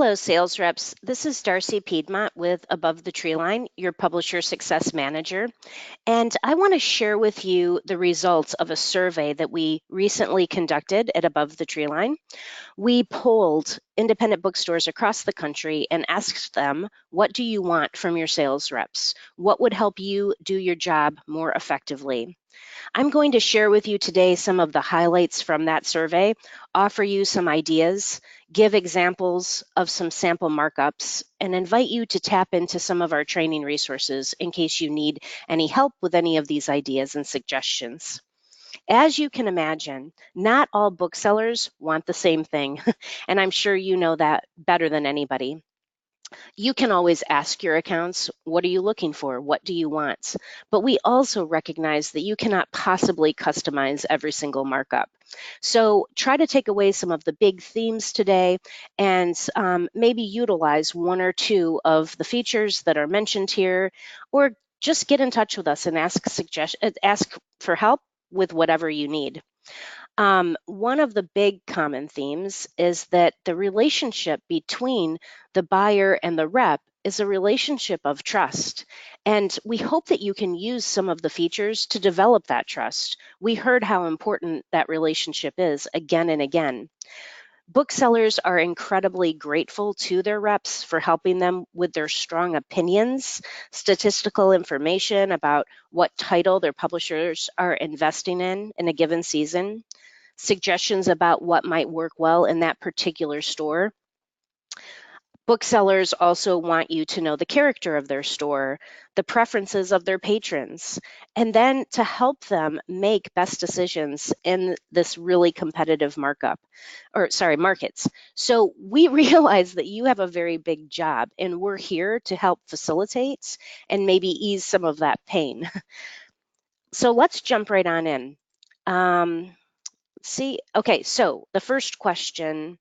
Hello, sales reps. This is Darcy Piedmont with Above the Tree Line, your publisher success manager. And I want to share with you the results of a survey that we recently conducted at Above the Tree Line. We polled independent bookstores across the country and asked them, what do you want from your sales reps? What would help you do your job more effectively? I'm going to share with you today some of the highlights from that survey, offer you some ideas, give examples of some sample markups, and invite you to tap into some of our training resources in case you need any help with any of these ideas and suggestions. As you can imagine, not all booksellers want the same thing, and I'm sure you know that better than anybody. You can always ask your accounts, what are you looking for? What do you want? But we also recognize that you cannot possibly customize every single markup. So try to take away some of the big themes today and maybe utilize one or two of the features that are mentioned here, or just get in touch with us and ask for help with whatever you need. One of the big common themes is that the relationship between the buyer and the rep is a relationship of trust. And we hope that you can use some of the features to develop that trust. We heard how important that relationship is again and again. Booksellers are incredibly grateful to their reps for helping them with their strong opinions, statistical information about what title their publishers are investing in a given season, suggestions about what might work well in that particular store. Booksellers also want you to know the character of their store, the preferences of their patrons, and then to help them make best decisions in this really competitive markets. So we realize that you have a very big job, and we're here to help facilitate and maybe ease some of that pain. So let's jump right on in. Okay, so the first question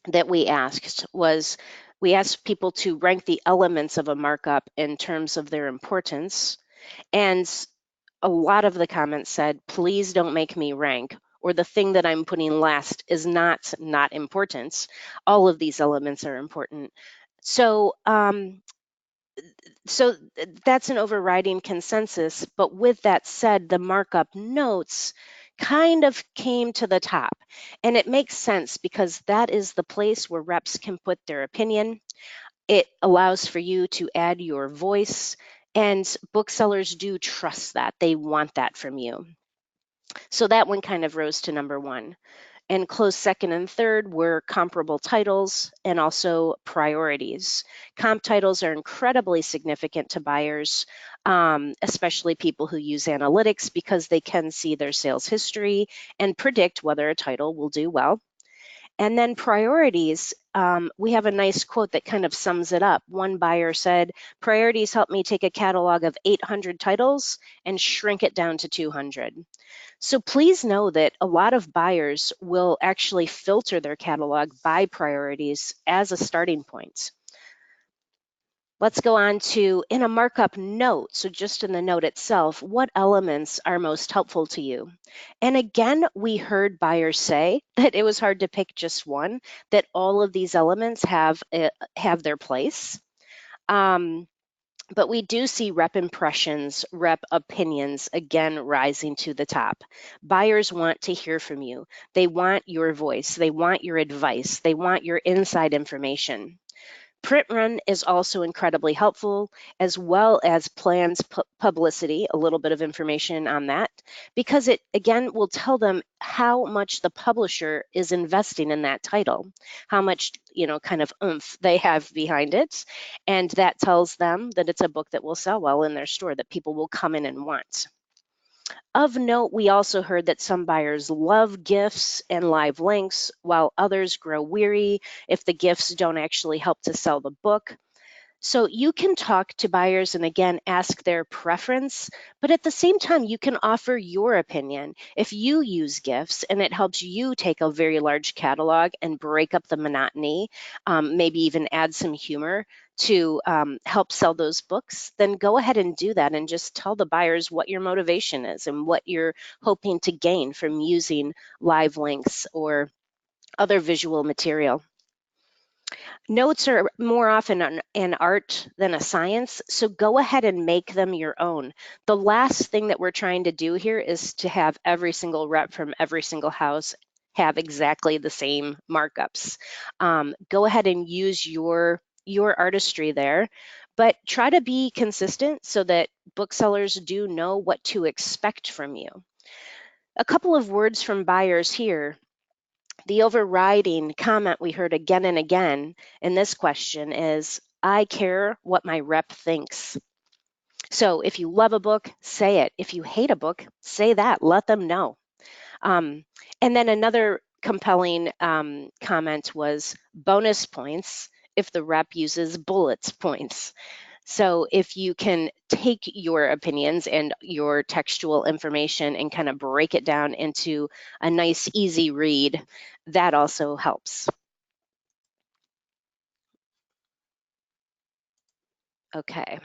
that we asked was, we asked people to rank the elements of a markup in terms of their importance. And a lot of the comments said, please don't make me rank, or the thing that I'm putting last is not important. All of these elements are important. So that's an overriding consensus. But with that said, the markup notes kind of came to the top. And it makes sense because that is the place where reps can put their opinion. It allows for you to add your voice, and booksellers do trust that. They want that from you. So that one kind of rose to number one. And close second and third were comparable titles and also priorities. Comp titles are incredibly significant to buyers, especially people who use analytics, because they can see their sales history and predict whether a title will do well. And then priorities, we have a nice quote that kind of sums it up. One buyer said, priorities help me take a catalog of 800 titles and shrink it down to 200. So please know that a lot of buyers will actually filter their catalog by priorities as a starting point. Let's go on to, in a markup note, so just in the note itself, what elements are most helpful to you? And again, we heard buyers say that it was hard to pick just one, that all of these elements have their place. But we do see rep impressions, rep opinions, again, rising to the top. Buyers want to hear from you. They want your voice. They want your advice. They want your inside information. Print run is also incredibly helpful, as well as plans publicity, a little bit of information on that, because it, again, will tell them how much the publisher is investing in that title, how much, kind of oomph they have behind it. And that tells them that it's a book that will sell well in their store, that people will come in and want. Of note, we also heard that some buyers love gifts and live links, while others grow weary if the gifts don't actually help to sell the book. So you can talk to buyers and again, ask their preference, but at the same time, you can offer your opinion. If you use gifts and it helps you take a very large catalog and break up the monotony, maybe even add some humor to help sell those books, then go ahead and do that and just tell the buyers what your motivation is and what you're hoping to gain from using live links or other visual material. Notes are more often an art than a science, so go ahead and make them your own. The last thing that we're trying to do here is to have every single rep from every single house have exactly the same markups. Go ahead and use your artistry there, but try to be consistent so that booksellers do know what to expect from you. A couple of words from buyers here. The overriding comment we heard again and again in this question is, I care what my rep thinks. So if you love a book, say it. If you hate a book, say that. Let them know. And then another compelling comment was bonus points if the rep uses bullets points. So if you can take your opinions and your textual information and kind of break it down into a nice, easy read, that also helps. Okay.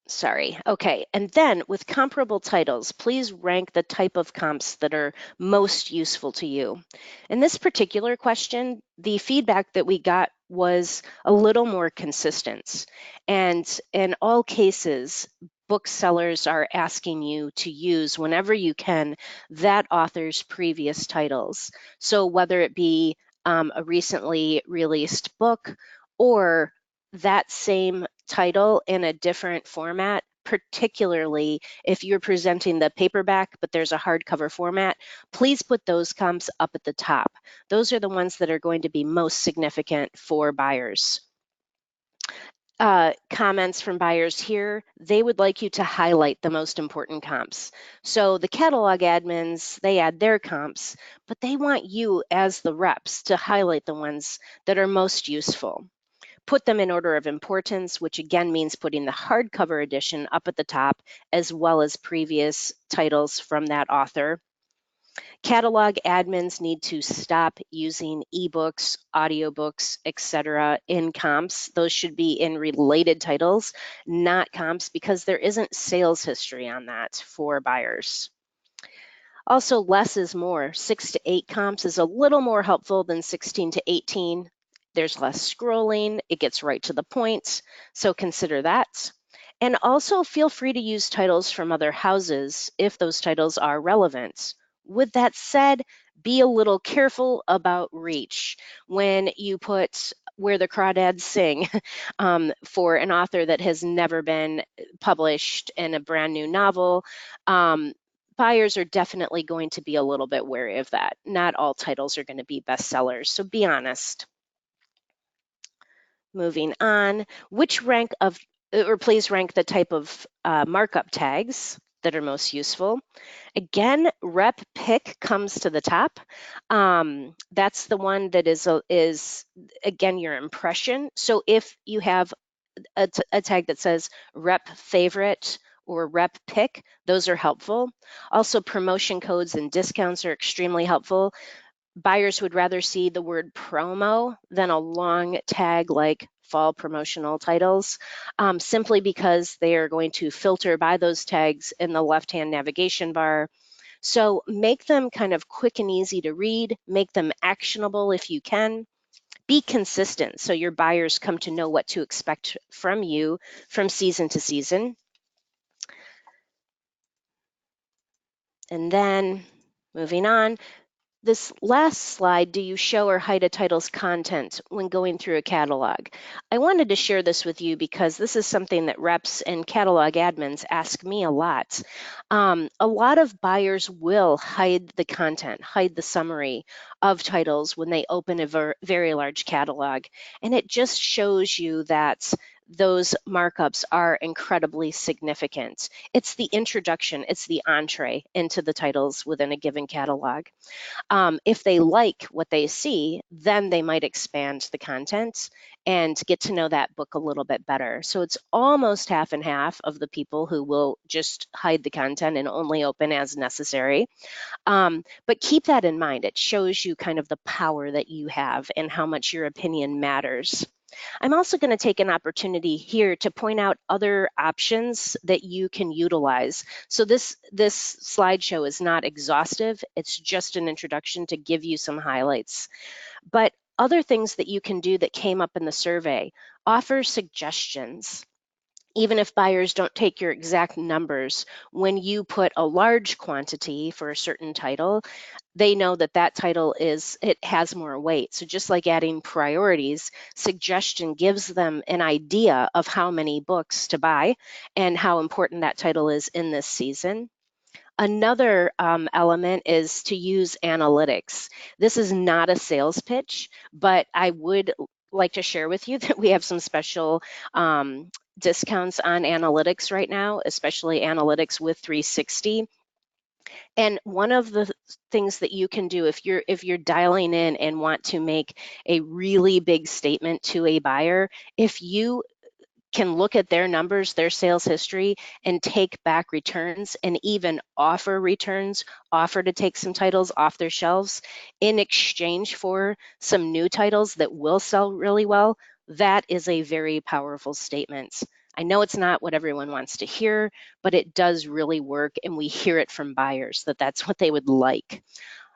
Sorry. Okay. And then with comparable titles, please rank the type of comps that are most useful to you. In this particular question, the feedback that we got was a little more consistent. And in all cases, booksellers are asking you to use, whenever you can, that author's previous titles. So whether it be a recently released book or that same title in a different format, particularly if you're presenting the paperback, but there's a hardcover format, please put those comps up at the top. Those are the ones that are going to be most significant for buyers. Comments from buyers here, they would like you to highlight the most important comps. So the catalog admins, they add their comps, but they want you as the reps to highlight the ones that are most useful. Put them in order of importance, which again means putting the hardcover edition up at the top, as well as previous titles from that author. Catalog admins need to stop using ebooks, audiobooks, etc. in comps. Those should be in related titles, not comps, because there isn't sales history on that for buyers. Also, less is more. 6 to 8 comps is a little more helpful than 16 to 18. There's less scrolling, it gets right to the point, so consider that. And also feel free to use titles from other houses if those titles are relevant. With that said, be a little careful about reach. When you put Where the Crawdads Sing for an author that has never been published in a brand new novel, buyers are definitely going to be a little bit wary of that. Not all titles are going to be bestsellers, so be honest. Moving on, please rank the type of markup tags that are most useful. Again, rep pick comes to the top. That's the one that is again your impression. So if you have a tag that says rep favorite or rep pick, those are helpful. Also, promotion codes and discounts are extremely helpful. Buyers would rather see the word promo than a long tag like fall promotional titles, simply because they are going to filter by those tags in the left-hand navigation bar. So make them kind of quick and easy to read, make them actionable if you can. Be consistent so your buyers come to know what to expect from you from season to season. And then moving on, this last slide, do you show or hide a title's content when going through a catalog? I wanted to share this with you because this is something that reps and catalog admins ask me a lot. A lot of buyers will hide the content, hide the summary of titles when they open a very large catalog. And it just shows you that those markups are incredibly significant. It's the introduction, it's the entree into the titles within a given catalog. If they like what they see, then they might expand the content and get to know that book a little bit better. So it's almost half and half of the people who will just hide the content and only open as necessary. But keep that in mind. It shows you kind of the power that you have and how much your opinion matters. I'm also going to take an opportunity here to point out other options that you can utilize. So this slideshow is not exhaustive. It's just an introduction to give you some highlights. But other things that you can do that came up in the survey: offer suggestions. Even if buyers don't take your exact numbers, when you put a large quantity for a certain title, they know that that title it has more weight. So just like adding priorities, suggestion gives them an idea of how many books to buy and how important that title is in this season. Another element is to use analytics. This is not a sales pitch, but I would like to share with you that we have some special discounts on analytics right now, especially analytics with 360. And one of the things that you can do if you're dialing in and want to make a really big statement to a buyer, if you can look at their numbers, their sales history, and take back returns and even offer returns, offer to take some titles off their shelves in exchange for some new titles that will sell really well, that is a very powerful statement. I know it's not what everyone wants to hear, but it does really work, and we hear it from buyers that that's what they would like.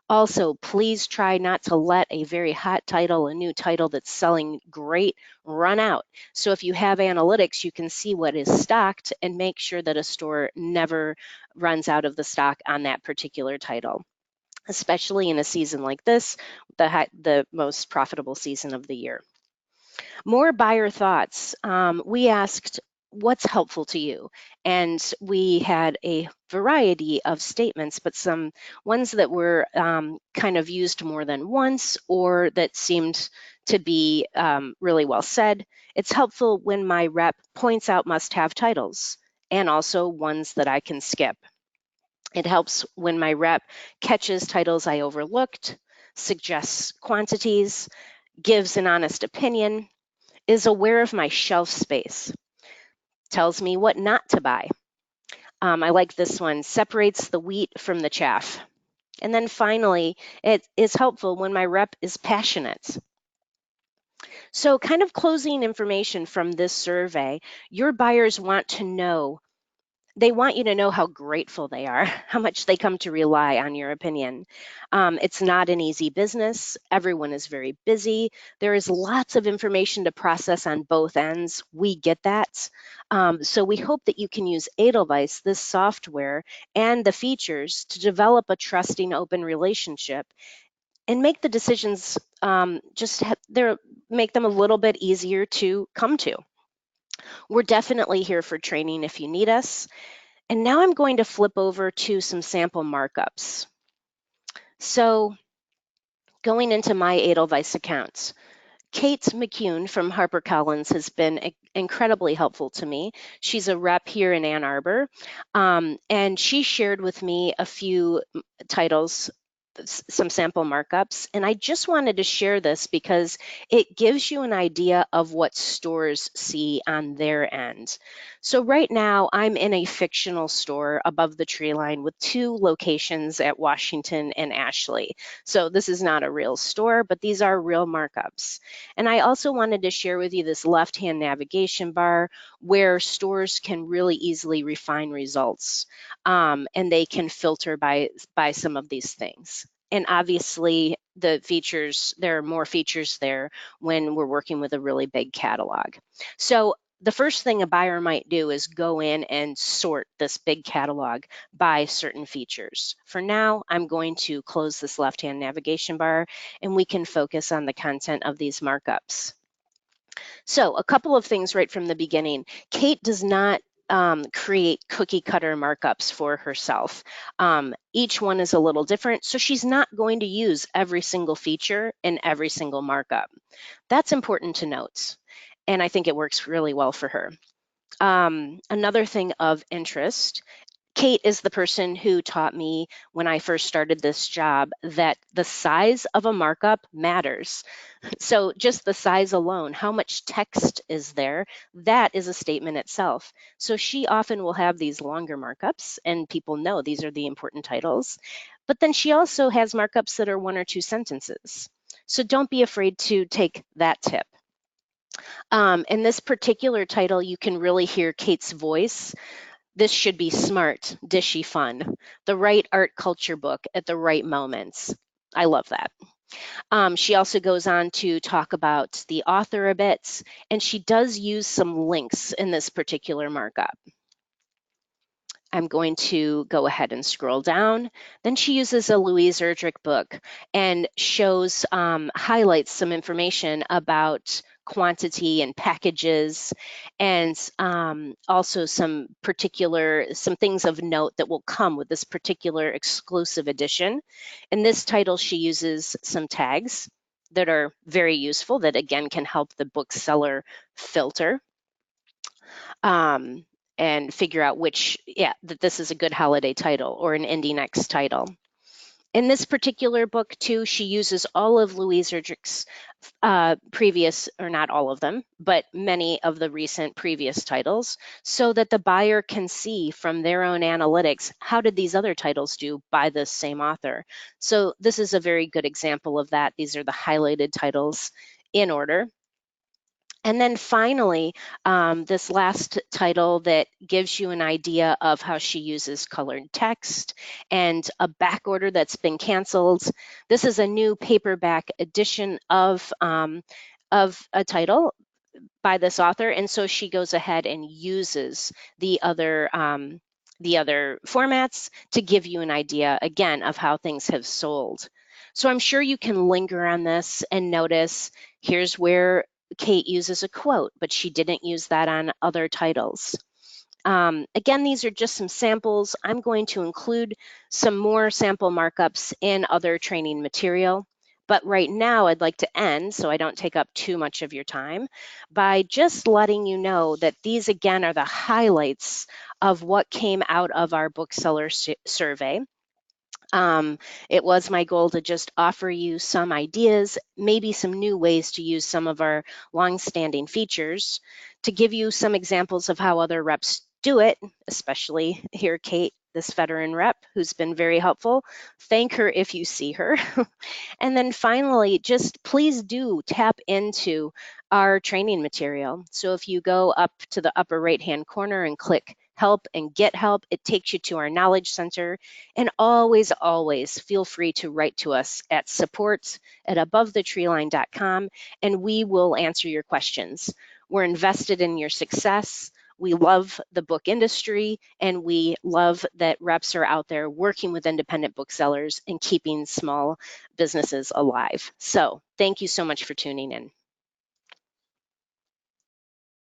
Also, please try not to let a very hot title, a new title that's selling great, run out. So if you have analytics, you can see what is stocked and make sure that a store never runs out of the stock on that particular title, especially in a season like this, the most profitable season of the year. More buyer thoughts. We asked, what's helpful to you? And we had a variety of statements, but some ones that were kind of used more than once or that seemed to be really well said. It's helpful when my rep points out must-have titles and also ones that I can skip. It helps when my rep catches titles I overlooked, suggests quantities, gives an honest opinion, is aware of my shelf space, tells me what not to buy. I like this one, separates the wheat from the chaff. And then finally, it is helpful when my rep is passionate. So kind of closing information from this survey, your buyers want to know, they want you to know how grateful they are, how much they come to rely on your opinion. It's not an easy business. Everyone is very busy. There is lots of information to process on both ends. We get that. So we hope that you can use Edelweiss, this software, and the features to develop a trusting, open relationship and make the decisions make them a little bit easier to come to. We're definitely here for training if you need us. And now I'm going to flip over to some sample markups. So going into my Edelweiss accounts, Kate McCune from HarperCollins has been incredibly helpful to me. She's a rep here in Ann Arbor, and she shared with me a few titles, some sample markups, and I just wanted to share this because it gives you an idea of what stores see on their end. So right now I'm in a fictional store above the tree line with 2 locations at Washington and Ashley. So this is not a real store, but these are real markups. And I also wanted to share with you this left-hand navigation bar where stores can really easily refine results, and they can filter by some of these things. And obviously there are more features there when we're working with a really big catalog. So the first thing a buyer might do is go in and sort this big catalog by certain features. For now, I'm going to close this left-hand navigation bar and we can focus on the content of these markups. So a couple of things right from the beginning. Kate does not create cookie cutter markups for herself. Each one is a little different, so she's not going to use every single feature in every single markup. That's important to note, and I think it works really well for her. Another thing of interest, Kate is the person who taught me when I first started this job that the size of a markup matters. So just the size alone, how much text is there, that is a statement itself. So she often will have these longer markups and people know these are the important titles. But then she also has markups that are 1 or 2 sentences. So don't be afraid to take that tip. In this particular title, you can really hear Kate's voice. This should be smart, dishy fun, the right art culture book at the right moments. I love that. She also goes on to talk about the author a bit, and she does use some links in this particular markup. I'm going to go ahead and scroll down. Then she uses a Louise Erdrich book and shows, highlights some information about quantity and packages, and also some things of note that will come with this particular exclusive edition. In this title, she uses some tags that are very useful that again can help the bookseller filter um, and figure out that this is a good holiday title or an indie next title. In this particular book, too, she uses all of Louise Erdrich's previous, or not all of them, but many of the recent previous titles, so that the buyer can see from their own analytics, how did these other titles do by this same author? So this is a very good example of that. These are the highlighted titles in order. And then finally, this last title that gives you an idea of how she uses colored text and a back order that's been canceled. This is a new paperback edition of a title by this author, and so she goes ahead and uses the other formats to give you an idea again of how things have sold. So I'm sure you can linger on this and notice here's where Kate uses a quote, but she didn't use that on other titles. Again, these are just some samples. I'm going to include some more sample markups in other training material. But right now, I'd like to end, so I don't take up too much of your time, by just letting you know that these, again, are the highlights of what came out of our bookseller survey. It was my goal to just offer you some ideas, maybe some new ways to use some of our longstanding features, to give you some examples of how other reps do it, especially here, Kate, this veteran rep who's been very helpful. Thank her if you see her. And then finally, just please do tap into our training material. So if you go up to the upper right-hand corner and click help and get help, it takes you to our knowledge center. And always, always feel free to write to us at support@abovethetreeline.com, and we will answer your questions. We're invested in your success. We love the book industry, and we love that reps are out there working with independent booksellers and keeping small businesses alive. So thank you so much for tuning in.